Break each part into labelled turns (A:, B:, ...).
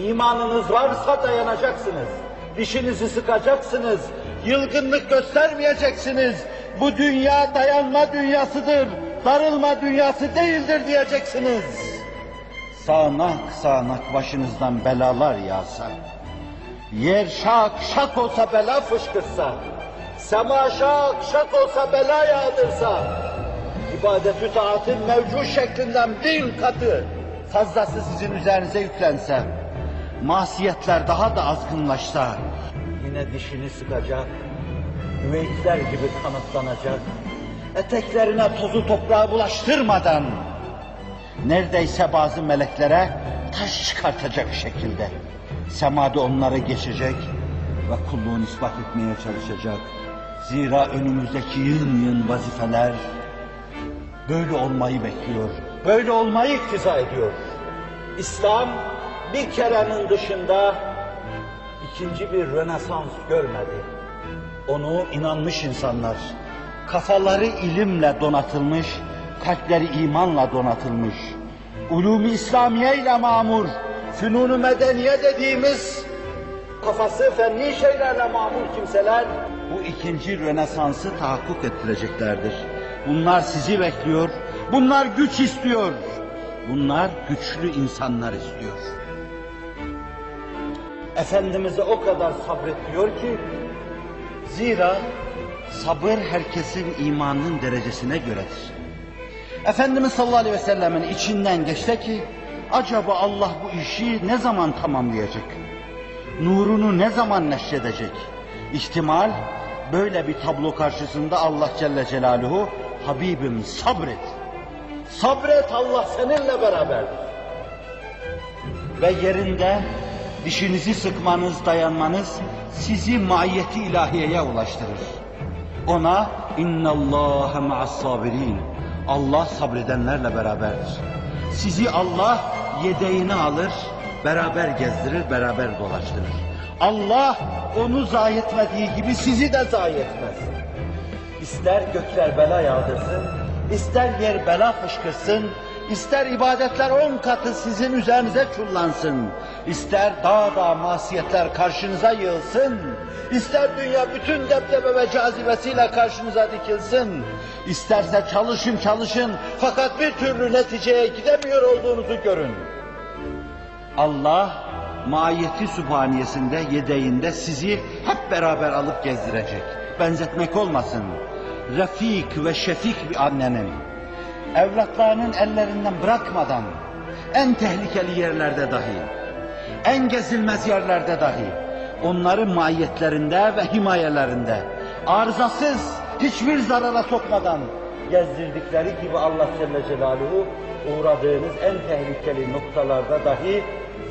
A: İmanınız varsa dayanacaksınız. Dişinizi sıkacaksınız. Yılgınlık göstermeyeceksiniz. Bu dünya dayanma dünyasıdır. Darılma dünyası değildir diyeceksiniz. Sağanak sağanak başınızdan belalar yağsa, yer şak şak olsa bela fışkırsa, sema şak şak olsa bela yağdırsa, ibadet-ü taatın mevcut şeklinden 1000 katı fazlası sizin üzerinize yüklense, masiyetler daha da azgınlaşsa, yine dişini sıkacak, üveyikler gibi kanıtlanacak, eteklerine tozu toprağı bulaştırmadan, neredeyse bazı meleklere taş çıkartacak şekilde semada onlara geçecek ve kulluğunu ispat etmeye çalışacak. Zira önümüzdeki yığın vazifeler böyle olmayı bekliyor, böyle olmayı iktiza ediyor. İslam bir kerenin dışında ikinci bir Rönesans görmedi. Onu inanmış insanlar, kafaları ilimle donatılmış, kalpleri imanla donatılmış, ulûm-i İslamiye ile mamur, fünun-u medeniye dediğimiz kafası fenni şeylerle mamur kimseler bu ikinci Rönesans'ı tahakkuk ettireceklerdir. Bunlar sizi bekliyor, bunlar güç istiyor, bunlar güçlü insanlar istiyor. Efendimiz'e o kadar sabrediyor ki, zira sabır herkesin imanının derecesine göredir. Efendimiz sallallahu aleyhi ve sellemin içinden geçti ki, acaba Allah bu işi ne zaman tamamlayacak? Nurunu ne zaman neşredecek? İhtimal, böyle bir tablo karşısında Allah Celle Celaluhu, Habibim sabret. Sabret, Allah seninle beraberdir. Ve yerinde dişinizi sıkmanız, dayanmanız sizi maiyeti ilahiyeye ulaştırır. Ona innallâhe ma'as-sabirin. Allah sabredenlerle beraberdir. Sizi Allah yedeğine alır, beraber gezdirir, beraber dolaştırır. Allah onu zayi etmediği gibi sizi de zayi etmez. İster gökler bela yağdırsın, ister yer bela fışkırsın, ister ibadetler 10 katı sizin üzerinize çullansın, ister dağ masiyetler karşınıza yığılsın, ister dünya bütün debdebe ve cazibesiyle karşınıza dikilsin, isterse çalışın fakat bir türlü neticeye gidemiyor olduğunuzu görün. Allah maiyeti sübhaniyesinde, yedeğinde sizi hep beraber alıp gezdirecek. Benzetmek olmasın, Refik ve Şefik bir annenin evlatlarının ellerinden bırakmadan en tehlikeli yerlerde dahi, en gezilmez yerlerde dahi onları maiyetlerinde ve himayelerinde arızasız, hiçbir zarara sokmadan gezdirdikleri gibi Allah Celle Celaluhu uğradığınız en tehlikeli noktalarda dahi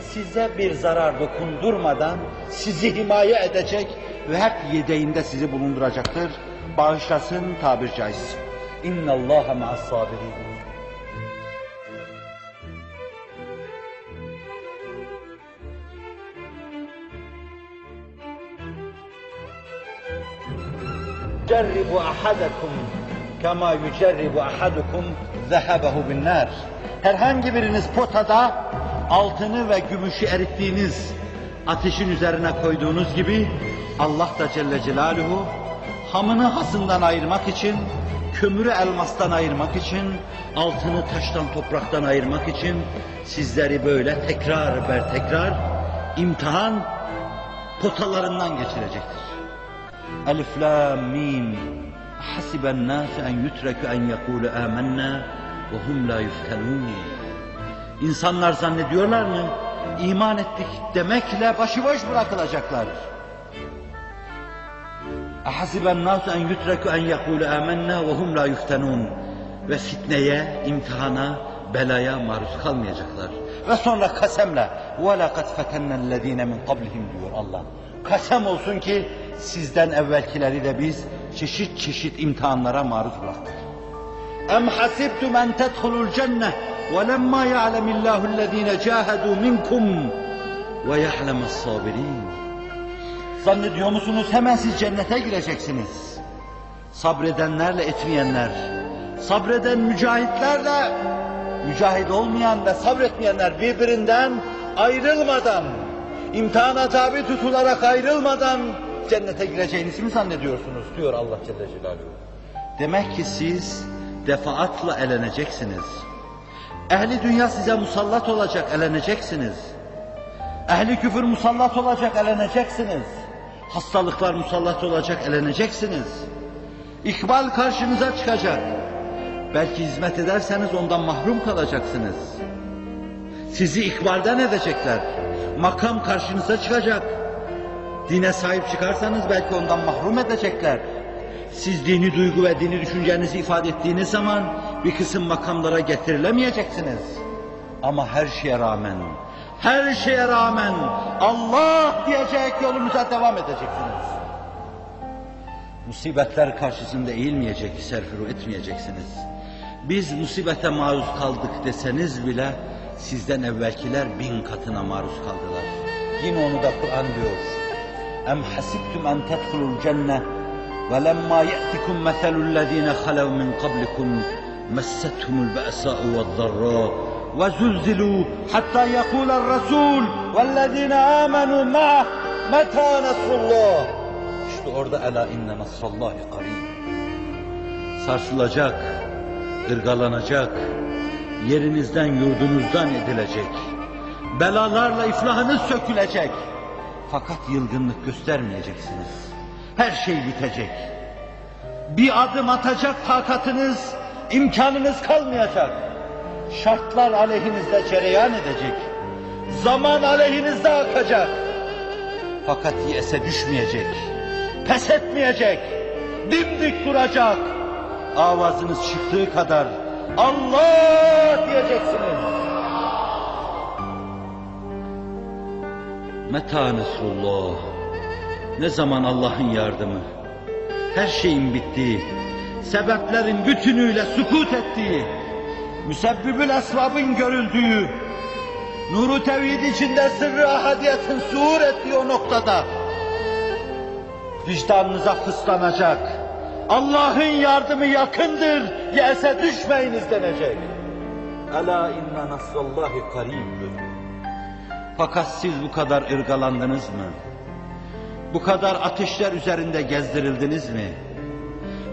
A: size bir zarar dokundurmadan sizi himaye edecek ve hep yedeğinde sizi bulunduracaktır. Bağışlasın tabir caizse. İnna Allaha ma'as-sabirin. Cerribu ahadakum kema yucerribu ahadukum zehebehu bin-nar. Herhangi biriniz potada altını ve gümüşü erittiğiniz ateşin üzerine koyduğunuz gibi Allah da Celle Celaluhu hamını hasından ayırmak için, kömürü elmastan ayırmak için, altını taştan topraktan ayırmak için sizleri böyle tekrar imtihan potalarından geçirecektir. Elif lam mim. Hasiben nas en yutreku en yekulu amennâ ve hum la yuftenûn. İnsanlar zannediyorlar mı? İman ettik demekle başıboş bırakılacaklar. Ahasiben nasu en yutreku en yekulu amennâ ve hum la yuftenûn. Ve fitneye, imtihana, belaya maruz kalmayacaklar. Ve sonra kasemle وَلَقَدْ فَتَنَّ الَّذ۪ينَ مِنْ قَبْلِهِمْ diyor Allah. Kasem olsun ki sizden evvelkileri de biz çeşit imtihanlara maruz bıraktık. اَمْ حَسِبْتُمْ اَنْ تَدْخُلُوا الْجَنَّةِ وَلَمَّا يَعْلَمِ اللّٰهُ الَّذ۪ينَ جَاهَدُوا مِنْكُمْ وَيَعْلَمَ الصَّابِرِينَ. Zannediyor musunuz hemen siz cennete gireceksiniz? Sabredenlerle etmeyenler, sabreden mücahitlerle mücahit olmayan ve sabretmeyenler birbirinden ayrılmadan, imtihana tabi tutularak ayrılmadan cennete gireceğinizi mi zannediyorsunuz diyor Allah Celle Celaluhu. Demek ki siz defaatla eleneceksiniz. Ehli dünya size musallat olacak, eleneceksiniz. Ehli küfür musallat olacak, eleneceksiniz. Hastalıklar musallat olacak, eleneceksiniz. İkbal karşınıza çıkacak. Belki hizmet ederseniz ondan mahrum kalacaksınız. Sizi ikbalden edecekler. Makam karşınıza çıkacak. Dine sahip çıkarsanız belki ondan mahrum edecekler. Siz dini duygu ve dini düşüncenizi ifade ettiğiniz zaman bir kısım makamlara getirilemeyeceksiniz. Ama her şeye rağmen Allah diyecek yolunuza devam edeceksiniz. Musibetler karşısında eğilmeyecek, serfiru etmeyeceksiniz. Biz musibete maruz kaldık deseniz bile sizden evvelkiler 1000 katına maruz kaldılar. Yine onu da Kur'an diyor. Em hasibtum en tedhulul cenne ve lemma ye'tikum meselul lezine halev min qablikum messethumul ba'sa'u ve'd-darra ve zulzilu hatta yekula'r rasul vellezine amenu ma'ah meta nasrullah. İşte orada ela inne nasrallahi qarib. Sarsılacak, ırgalanacak, yerinizden yurdunuzdan edilecek, belalarla iflahınız sökülecek. Fakat yılgınlık göstermeyeceksiniz. Her şey bitecek. Bir adım atacak takatınız, imkanınız kalmayacak. Şartlar aleyhinizde cereyan edecek. Zaman aleyhinizde akacak. Fakat yese düşmeyecek, pes etmeyecek, dimdik duracak. Avazınız çıktığı kadar Allah diyeceksiniz. Meta Nesrullah. Ne zaman Allah'ın yardımı? Her şeyin bittiği, sebeplerin bütünüyle sukut ettiği, müsebbibül esbabın görüldüğü, nuru tevhid içinde sırrı ahadiyetin zuhur ettiği o noktada vicdanınıza fıslanacak. Allah'ın yardımı yakındır, yese düşmeyiniz denecek. Ela inna nasrallahi qarib. Fakat siz bu kadar ırgalandınız mı? Bu kadar ateşler üzerinde gezdirildiniz mi?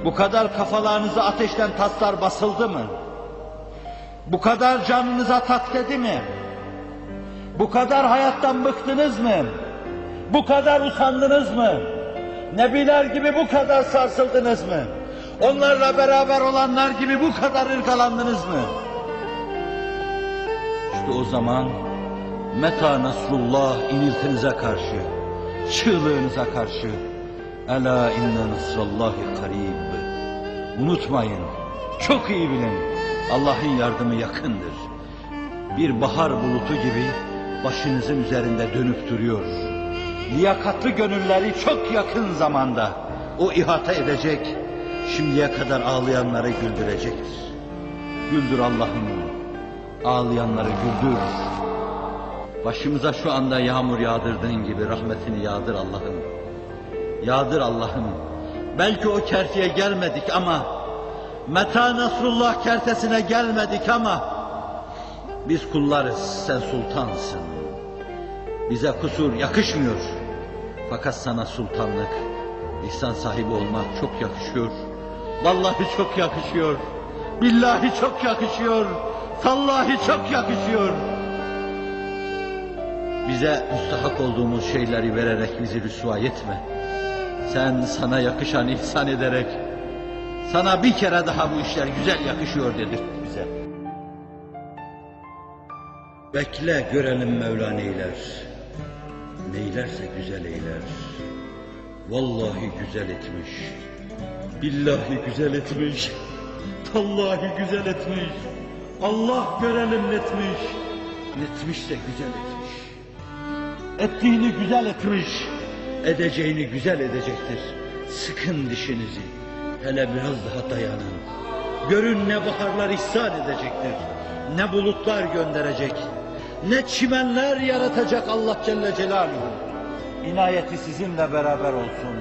A: Bu kadar kafalarınıza ateşten taslar basıldı mı? Bu kadar canınıza tak dedi mi? Bu kadar hayattan bıktınız mı? Bu kadar usandınız mı? Nebiler gibi bu kadar sarsıldınız mı? Onlarla beraber olanlar gibi bu kadar ırgalandınız mı? İşte o zaman meta nasrullah iniltinize karşı, çığlığınıza karşı ela inne nasrallahi qarib. Unutmayın, çok iyi bilin, Allah'ın yardımı yakındır. Bir bahar bulutu gibi başınızın üzerinde dönüp duruyor. Liyakatlı gönülleri çok yakın zamanda o ihata edecek, şimdiye kadar ağlayanları güldürecektir. Güldür Allah'ım, ağlayanları güldür. Başımıza şu anda yağmur yağdırdığın gibi rahmetini yağdır Allah'ım. Yağdır Allah'ım. Belki o kerteye gelmedik ama, Meta Nasrullah kertesine gelmedik ama, biz kullarız, sen sultansın. Bize kusur yakışmıyor. Fakat sana sultanlık, ihsan sahibi olmak çok yakışıyor. Vallahi çok yakışıyor. Billahi çok yakışıyor. Tallahi çok yakışıyor. Bize müstahak olduğumuz şeyleri vererek bizi rüsva etme. Sen sana yakışan ihsan ederek, sana bir kere daha bu işler güzel yakışıyor dedik bize. Bekle görelim Mevla neyler. Neylerse güzel eyler. Vallahi güzel etmiş. Billahi güzel etmiş. Tallahi güzel etmiş. Allah görelim netmiş. Netmişse güzel etmiş. Ettiğini güzel etmiş. Edeceğini güzel edecektir. Sıkın dişinizi. Hele biraz daha dayanın. Görün ne baharlar ihsan edecektir. Ne bulutlar gönderecek. Ne çimenler yaratacak Allah Celle Celaluhu. İnayeti sizinle beraber olsun.